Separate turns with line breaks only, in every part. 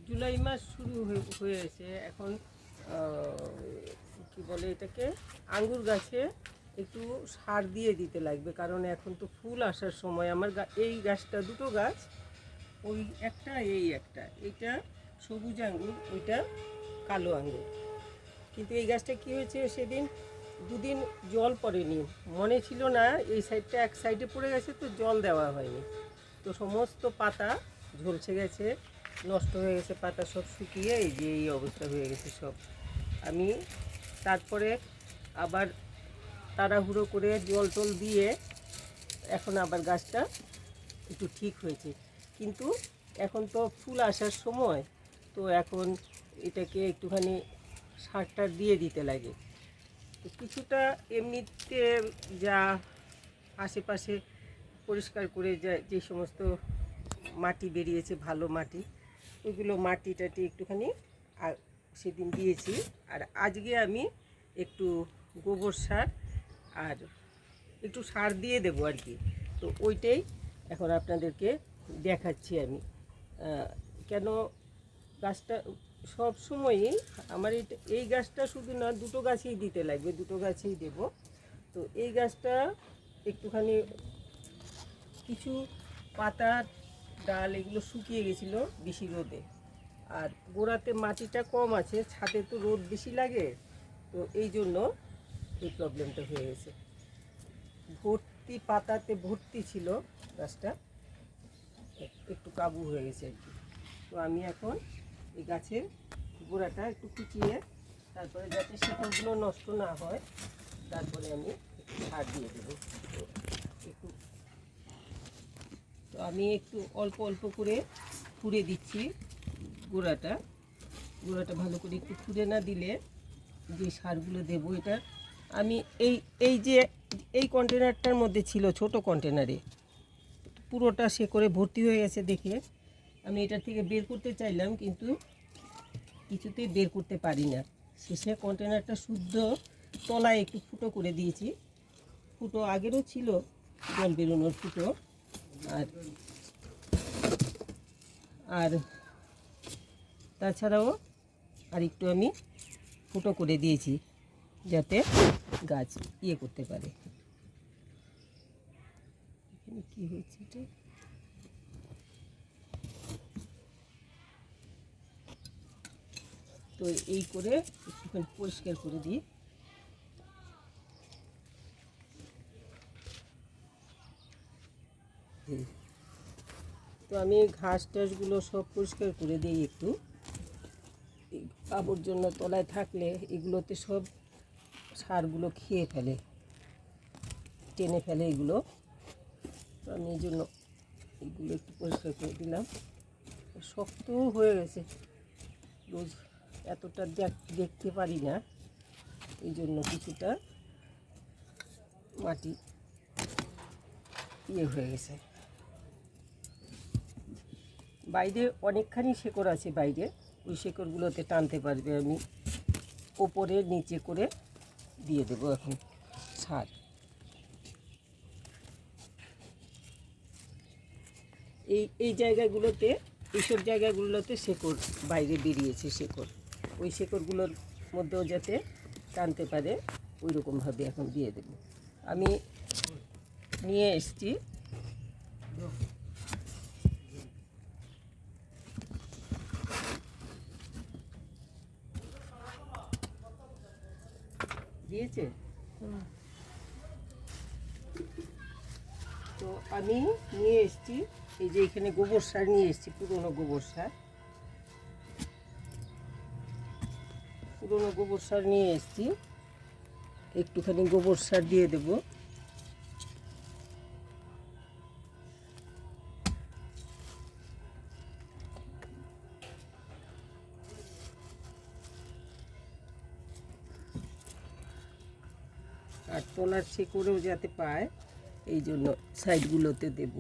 জুলাই মাস শুরু হয়েছে এখন। কি বলে এটাকে, আঙ্গুর গাছে একটু সার দিয়ে দিতে লাগবে, কারণ এখন তো ফুল আসার সময়। আমার এই গাছটা, দুটো গাছ, ওই একটা এই একটা, এইটা সবুজ আঙ্গুর, ওইটা কালো আঙ্গুর। কিন্তু এই গাছটা কী হয়েছে, সেদিন দুদিন জল পড়েনি, মনে ছিল না, এই সাইডটা এক সাইডে পড়ে গেছে, তো জল দেওয়া হয়নি, তো সমস্ত পাতা ঝলসে গেছে, নষ্ট হয়ে গেছে, পাতা সব শুকিয়ে এই যে এই অবস্থা হয়ে গেছে সব। আমি তারপরে আবার তাড়াহুড়ো করে জল টল দিয়ে এখন আবার গাছটা একটু ঠিক হয়েছে। কিন্তু এখন তো ফুল আসার সময়, তো এখন এটাকে একটুখানি সার টার দিয়ে দিতে লাগে। তো কিছুটা এমনিতে যা আশেপাশে পরিষ্কার করে যে সমস্ত মাটি বেরিয়েছে, ভালো মাটি, ওইগুলো মাটি টাটি একটুখানি সেদিন দিয়েছি। আর আজকে আমি একটু গোবর সার আর একটু সার দিয়ে দেবো আর কি। তো ওইটাই এখন আপনাদেরকে দেখাচ্ছি আমি। কেন গাছটা সব সময়ই আমার এই গাছটা শুধু না, দুটো গাছেই দিতে লাগবে, দুটো গাছেই দেব। তো এই গাছটা একটুখানি কিছু পাতা ডাল এগুলো শুকিয়ে গেছিলো বেশি রোদে, আর গোড়াতে মাটিটা কম আছে, ছাদে তো রোদ বেশি লাগে, তো এই জন্য এই প্রবলেমটা হয়ে গেছে। ভর্তি পাতাতে ভর্তি ছিল গাছটা, একটু কাবু হয়ে গেছে আর কি। তো আমি এখন এই গাছের গোড়াটা একটু কুচিয়ে, তারপরে যাতে শিকড়গুলো নষ্ট না হয়, তারপরে আমি একটু সার দিয়ে দেবো। একটু তো আমি একটু অল্প অল্প করে খুঁড়ে দিচ্ছি গোড়াটা ভালো করে একটু খুঁড়ে না দিলে যে সারগুলো দেবো, এটা আমি এই যে এই কন্টেনারটার মধ্যে ছিল, ছোট কন্টেনারে পুরোটা সে করে ভর্তি হয়ে গেছে দেখে আমি এটা থেকে বের করতে চাইলাম, কিন্তু কিছুতেই বের করতে পারি না। শেষে কন্টেনারটা শুদ্ধ তলায় একটু ফুটো করে দিয়েছি, ফুটো আগেরও ছিল, জল বেরোনোর ফুটো, আর আর তাছাড়াও আর একটু আমি ফুটো করে দিয়েছি, যাতে গাছ ইয়ে করতে পারে। এখানে কী হয়েছে এটা, তো এই করে একটুখানি পরিষ্কার করে দিই। তো আমি ঘাস টাসগুলো সব পরিষ্কার করে দিই একটু, আবর্জনা তলায় থাকলে এগুলোতে সব সারগুলো খেয়ে ফেলে, টেনে ফেলে এগুলো। তো আমি এই জন্য এগুলো একটু পরিষ্কার করে দিলাম। শক্তও হয়ে গেছে, রোজ এতটা দেখতে পারি না, এই জন্য কিছুটা মাটি ইয়ে হয়ে গেছে। বাইরে অনেকখানি শেকড় আছে, বাইরে ওই শেকড়গুলোতে টানতে পারবে। আমি ওপরে নিচে করে দিয়ে দেবো এখন সার। এই জায়গাগুলোতে, এইসব জায়গাগুলোতে শেকড় বাইরে বেরিয়েছে, শেকড়, ওই শেকড়গুলোর মধ্যেও যাতে টানতে পারে ওই রকমভাবে এখন দিয়ে দেব। আমি নিয়ে এসছি দিয়েছে, তো আমি নিয়ে এসছি এই যে এখানে গোবর সার নিয়ে এসছি, পুরনো গোবর সার নিয়ে এসছি। একটুখানি গোবর সার দিয়ে দেব। আর তলার শেকড়েও যাতে পায়, এই জন্য সাইডগুলোতে দেব।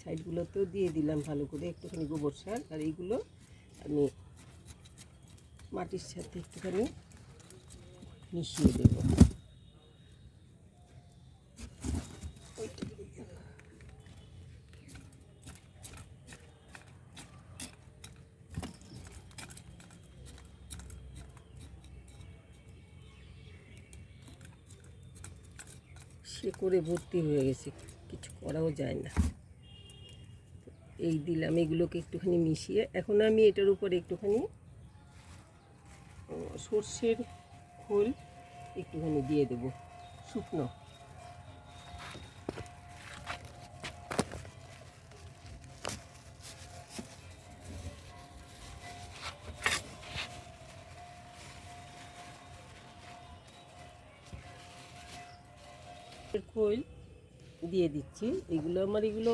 সাইডগুলোতেও দিয়ে দিলাম ভালো করে একটুখানি গোবর সার। আর এইগুলো আমি মাটির সাথে একটুখানি মিশিয়ে দেবো। সে করে ভর্তি হয়ে গেছে, কিছু করাও যায় না। এই দিলাম, এগুলোকে একটুখানি মিশিয়ে এখন আমি এটার উপরে একটুখানি সর্ষের খোল একটুখানি দিয়ে দেব, শুকনো। খোল দিয়ে দিচ্ছি। এগুলো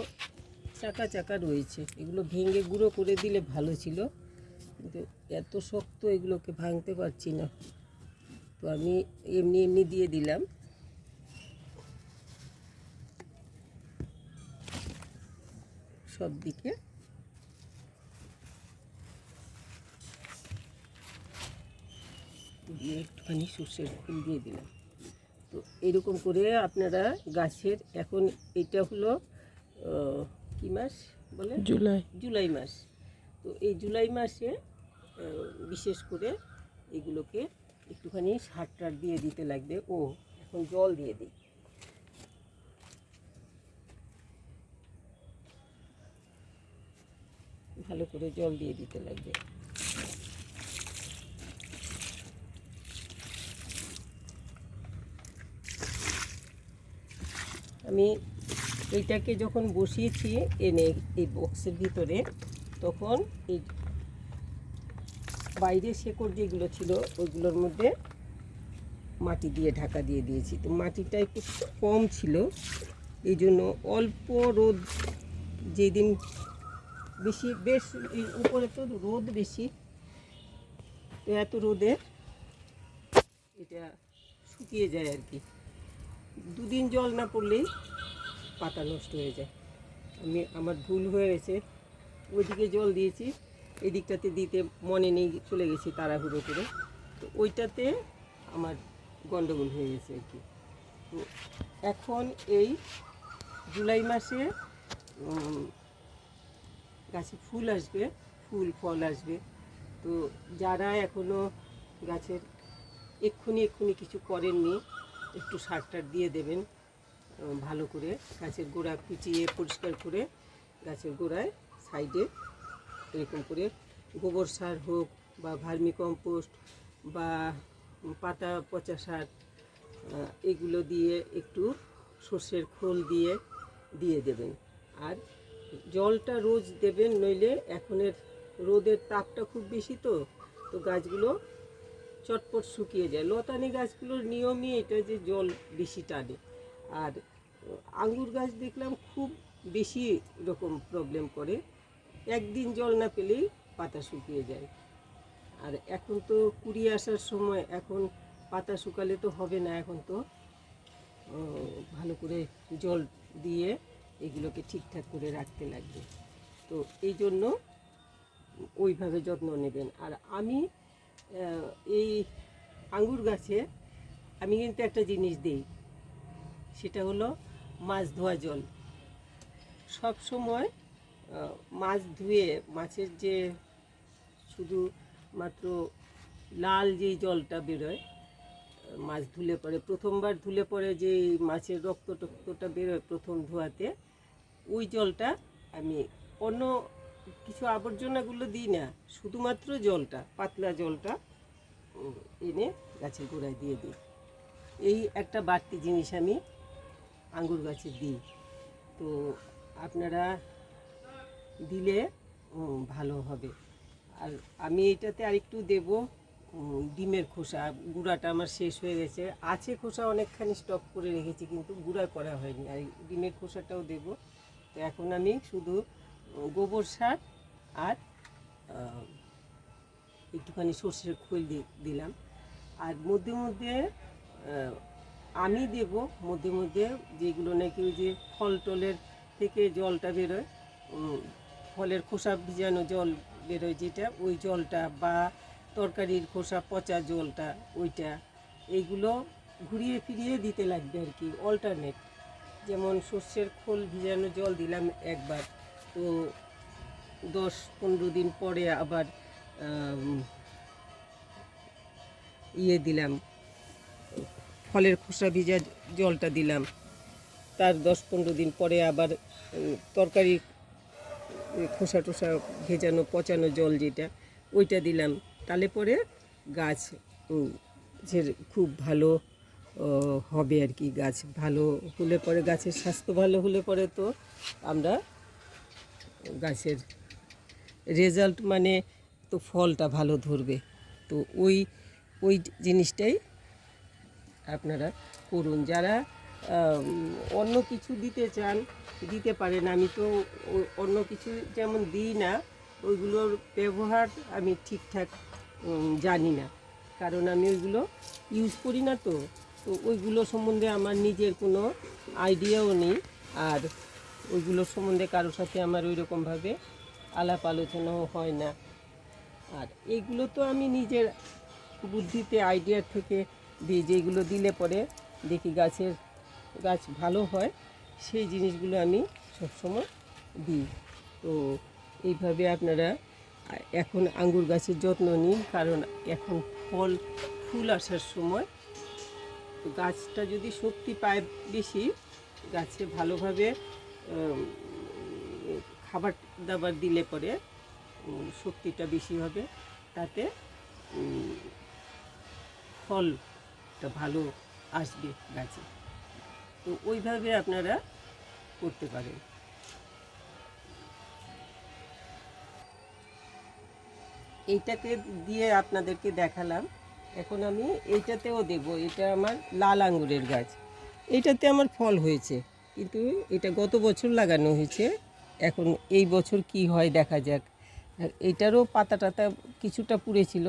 চাকা চাকা রয়েছে, এগুলো ভেঙে গুঁড়ো করে দিলে ভালো ছিল, কিন্তু এত শক্ত এগুলোকে ভাঙতে পারছি না, তো আমি এমনি এমনি দিয়ে দিলাম। সব দিকে দিয়ে একটুখানি সর্ষের ফুল দিয়ে দিলাম। তো এরকম করে আপনারা গাছের, এখন এটা হলো কি মাস বলে, জুলাই মাস। তো এই জুলাই মাসে বিশেষ করে এগুলোকে একটুখানি সার টার দিয়ে দিতে লাগবে। এখন জল দিয়ে দিই। ভালো করে জল দিয়ে দিতে লাগবে। আমি এইটাকে যখন বসিয়েছি এনে এই বক্সের ভিতরে, তখন এই বাইরে শেকড় যেগুলো ছিল ওইগুলোর মধ্যে মাটি দিয়ে ঢাকা দিয়ে দিয়েছি। তো মাটিটা একটু কম ছিল, এই জন্য অল্প রোদ, যেদিন বেশ এই উপরে তো রোদ বেশি, তো এত রোদে এটা শুকিয়ে যায় আর কি। দুদিন জল না পড়লেই পাতা নষ্ট হয়ে যায়। আমার ভুল হয়ে গেছে, ওইদিকে জল দিয়েছি, এই দিকটাতে দিতে মনে নেই, চলে গেছি তাড়াহুড়ো করে, তো ওইটাতে আমার গন্ডগোল হয়ে গেছে আর কি। তো এখন এই জুলাই মাসে গাছে ফুল আসবে, ফুল ফল আসবে। তো যারা এখনও গাছের এক্ষুনি কিছু করেননি, একটু সার টার দিয়ে দেবেন ভালো করে। গাছের গোড়া কুচিয়ে পরিষ্কার করে গাছের গোড়ায় সাইডে এরকম করে গোবর সার হোক বা ভার্মি কম্পোস্ট বা পাতা পচা সার, এগুলো দিয়ে একটু সর্ষের খোল দিয়ে দেবেন। আর জলটা রোজ দেবেন, নইলে এখনের রোদের তাপটা খুব বেশি, তো গাছগুলো চটপট শুকিয়ে যায়। লতানি গাছগুলোর নিয়মই এটা যে জল বেশি টানে। আর আঙ্গুর গাছ দেখলাম খুব বেশি রকম প্রবলেম করে, একদিন জল না পেলেই পাতা শুকিয়ে যায়। আর এখন তো কুড়ি আসার সময়, এখন পাতা শুকালে তো হবে না, এখন তো ভালো করে জল দিয়ে এগুলোকে ঠিকঠাক করে রাখতে লাগবে। তো এই জন্য ওইভাবে যত্ন নেবেন। আর আমি এই আঙ্গুর গাছে আমি কিন্তু একটা জিনিস দিই, সেটা হলো মাছ ধোয়া জল। সব সময় মাছ ধুয়ে, মাছের যে শুধু মাত্র লাল যেই জলটা বেরোয় মাছ ধুলে পরে, প্রথমবার ধুলে পরে যে মাছের রক্তটা বেরোয় প্রথম ধোয়াতে, ওই জলটা আমি, অন্য কিছু আবর্জনাগুলো দিই না, শুধুমাত্র জলটা, পাতলা জলটা এনে গাছের গোড়ায় দিয়ে দিই। এই একটা বাড়তি জিনিস আমি আঙ্গুর গাছে দিই। তো আপনারা দিলে ভালো হবে। আর আমি এটাতে আরেকটু দেবো ডিমের খোসা। গুঁড়াটা আমার শেষ হয়ে গেছে, আছে খোসা অনেকখানি স্টক করে রেখেছি, কিন্তু গুঁড়া করা হয়নি। আর ডিমের খোসাটাও দেবো। তো এখন আমি শুধু গোবর সার আর একটুখানি সর্ষের খোল দিলাম। আর মধ্যে মধ্যে আমি দেব, মধ্যে মধ্যে যেগুলো নাকি ওই যে ফল টলের থেকে জলটা বেরোয়, উম, ফলের খোসা ভিজানো জল বেরোয় যেটা, ওই জলটা বা তরকারির খোসা পচা জলটা ওইটা, এইগুলো ঘুরিয়ে ফিরিয়ে দিতে লাগবে আর কি, অল্টারনেট। যেমন সর্ষের খোল ভিজানো জল দিলাম একবার, তো 10-15 দিন পরে আবার দিলাম, ফলের খোসা ভিজা জলটা দিলাম, তার 10-15 দিন পরে আবার তরকারি খোসা টোসা ভেজানো পচানো জল যেটা ওইটা দিলাম। তাহলে পরে গাছ যে খুব ভালো হবে আর কি। গাছ ভালো হলে পরে, গাছের স্বাস্থ্য ভালো হলে পরে তো আমরা গাছের রেজাল্ট মানে তো ফলটা ভালো ধরবে। তো ওই ওই জিনিসটাই আপনারা করুন। যারা অন্য কিছু দিতে চান দিতে পারেন, আমি তো অন্য কিছু যেমন দিই না, ওইগুলোর ব্যবহার আমি ঠিকঠাক জানি না, কারণ আমি ওইগুলো ইউজ করি না। তো তো ওইগুলো সম্বন্ধে আমার নিজের কোনো আইডিয়াও নেই, আর ওইগুলো সম্বন্ধে কারোর সাথে আমার ওই রকমভাবে আলাপ আলোচনাও হয় না। আর এইগুলো তো আমি নিজের বুদ্ধিতে আইডিয়ার থেকে দিই, যেগুলো দিলে পরে দেখি গাছ ভালো হয়, সেই জিনিসগুলো আমি সবসময় দিই। তো এইভাবে আপনারা এখন আঙ্গুর গাছের যত্ন নিন, কারণ এখন ফুল আসার সময়। তো গাছটা যদি শক্তি পায় বেশি, গাছে ভালোভাবে খাবার দাবার দিলে পরে শক্তিটা বেশি হবে, তাতে ফলটা ভালো আসবে গাছে। তো ওইভাবে আপনারা করতে পারেন। এইটাকে দিয়ে আপনাদেরকে দেখালাম, এখন আমি এইটাতেও দেব। এটা আমার লাল আঙ্গুরের গাছ, এইটাতে আমার ফল হয়েছে, কিন্তু এটা গত বছর লাগানো হয়েছে। এখন এই বছর কি হয় দেখা যাক। আর এইটারও পাতা টাতা কিছুটা পুড়েছিল,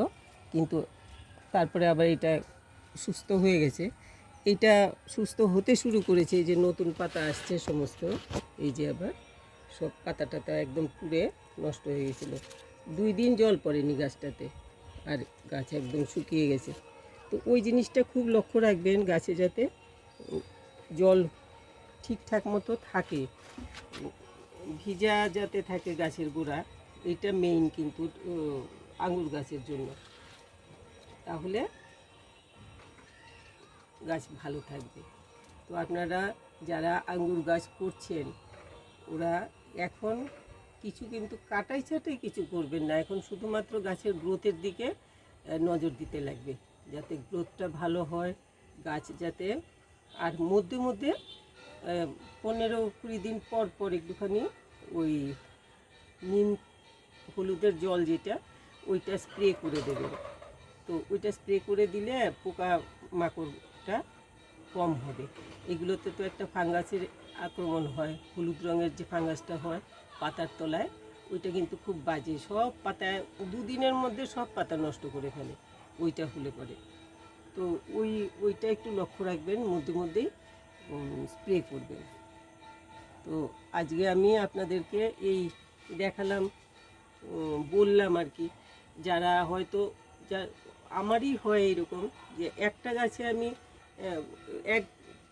কিন্তু তারপরে আবার এটা সুস্থ হয়ে গেছে। এটা সুস্থ হতে শুরু করেছে, এই যে নতুন পাতা আসছে সমস্ত, এই যে আবার সব পাতা টাতা একদম পুড়ে নষ্ট হয়ে গেছিলো। 2 দিন জল পড়েনি গাছটাতে, আর গাছ একদম শুকিয়ে গেছে। তো ওই জিনিসটা খুব লক্ষ্য রাখবেন, গাছে যাতে জল ঠিকঠাক মতো থাকে, ভিজা যাতে থাকে গাছের গোড়া, এটা মেইন কিন্তু আঙুর গাছের জন্য। তাহলে গাছ ভালো থাকবে। তো আপনারা যারা আঙ্গুর গাছ করছেন, ওরা এখন কিছু কিন্তু কাটাই ছাটাই কিছু করবেন না, এখন শুধুমাত্র গাছের গ্রোথের দিকে নজর দিতে লাগবে, যাতে গ্রোথটা ভালো হয়, গাছ যাতে। আর মধ্যে মধ্যে 15-20 দিন পর পর একটুখানি ওই নিম হলুদের জল যেটা, ওইটা স্প্রে করে দেবেন। তো ওইটা স্প্রে করে দিলে পোকা মাকড়টা কম হবে। এগুলোতে তো একটা ফাঙ্গাসের আক্রমণ হয়, হলুদ রঙের যে ফাঙ্গাসটা হয় পাতার তলায়, ওইটা কিন্তু খুব বাজে, সব পাতায় 2 দিনের মধ্যে সব পাতা নষ্ট করে ফেলে ওইটা হলে পরে। তো ওইটা একটু লক্ষ্য রাখবেন, মধ্যে মধ্যেই স্প্রে করবেন। তো আজকে আমি আপনাদেরকে এই দেখালাম, বললাম আর কি। যারা হয়তো আমারই হয় এরকম, যে একটা গাছে আমি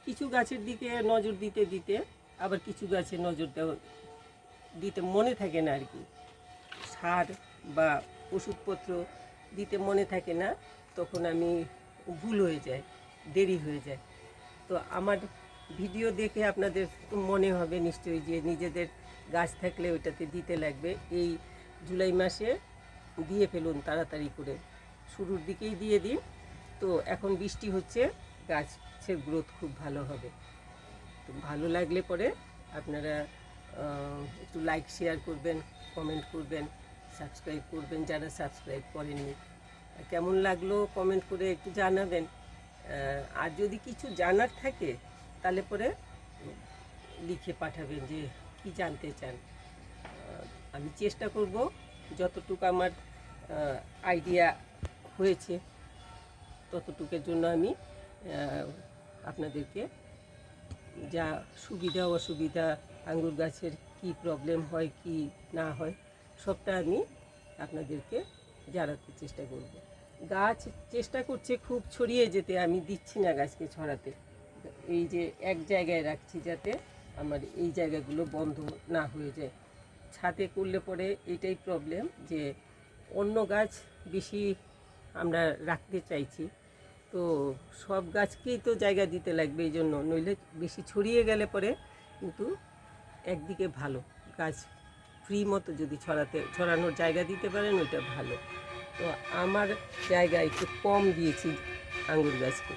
কিছু গাছের দিকে নজর দিতে দিতে আবার কিছু গাছে নজর দিতে মনে থাকে না আর কি, সার বা ওষুধপত্র দিতে মনে থাকে না, তখন আমি ভুল হয়ে যায়, দেরি হয়ে যায়। তো আমার ভিডিও দেখে আপনাদের মনে হবে নিশ্চয়ই যে নিজেদের গাছ থাকলে ওইটাতে দিতে লাগবে। এই জুলাই মাসে দিয়ে ফেলুন তাড়াতাড়ি করে, শুরুর দিকেই দিয়ে দিন। তো এখন বৃষ্টি হচ্ছে, গাছের গ্রোথ খুব ভালো হবে। তো ভালো লাগলে পরে আপনারা একটু লাইক শেয়ার করবেন, কমেন্ট করবেন, সাবস্ক্রাইব করবেন যারা সাবস্ক্রাইব করেননি। কেমন লাগলো কমেন্ট করে একটু জানাবেন। আর যদি কিছু জানার থাকে তাহলে পরে লিখে পাঠাবেন যে কি জানতে চান। আমি চেষ্টা করব যতটুকু আমার আইডিয়া হয়েছে ততটুকুর জন্য আমি আপনাদেরকে যা সুবিধা অসুবিধা আঙ্গুর গাছের কি প্রবলেম হয় কি না হয় সবটা আমি আপনাদেরকে জানাতে চেষ্টা করব। গাছ চেষ্টা করছে খুব ছড়িয়ে যেতে, আমি দিচ্ছি না গাছকে ছড়াতে। এই যে এক জায়গায় রাখছি যাতে আমার এই জায়গাগুলো বন্ধ না হয়ে যায়। ছাদে করলে পরে এটাই প্রবলেম যে অন্য গাছ বেশি আমরা রাখতে চাইছি, তো সব গাছকেই তো জায়গা দিতে লাগবে, এই জন্য নইলে বেশি ছড়িয়ে গেলে পরে কিন্তু একদিকে ভালো, গাছ ফ্রি মতো যদি ছড়ানোর জায়গা দিতে পারেন ওইটা ভালো। তো আমার জায়গা একটু কম দিয়েছি আঙ্গুর গাছকে।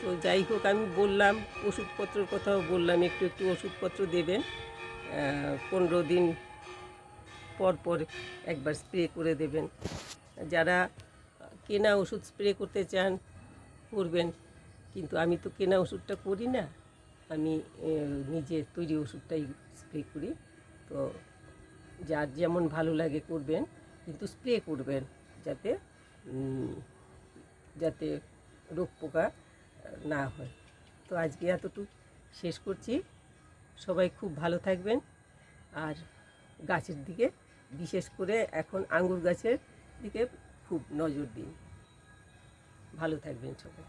তো যাই হোক, আমি বললাম ওষুধপত্রের কথাও বললাম, একটু একটু ওষুধপত্র দেবেন, 15 দিন পর পর একবার স্প্রে করে দেবেন। যারা কেনা ওষুধ স্প্রে করতে চান করবেন, কিন্তু আমি তো কেনা ওষুধটা করি না, আমি নিজে তৈরি ওষুধটাই স্প্রে করি। তো যার যেমন ভালো লাগে করবেন, কিন্তু স্প্রে করবেন যাতে যাতে রোগ পোকা না হয়। তো আজকে এতটুকু শেষ করছি। সবাই খুব ভালো থাকবেন, আর গাছের দিকে বিশেষ করে এখন আঙ্গুর গাছের দিকে খুব নজর দিন। ভালো থাকবেন সবাই।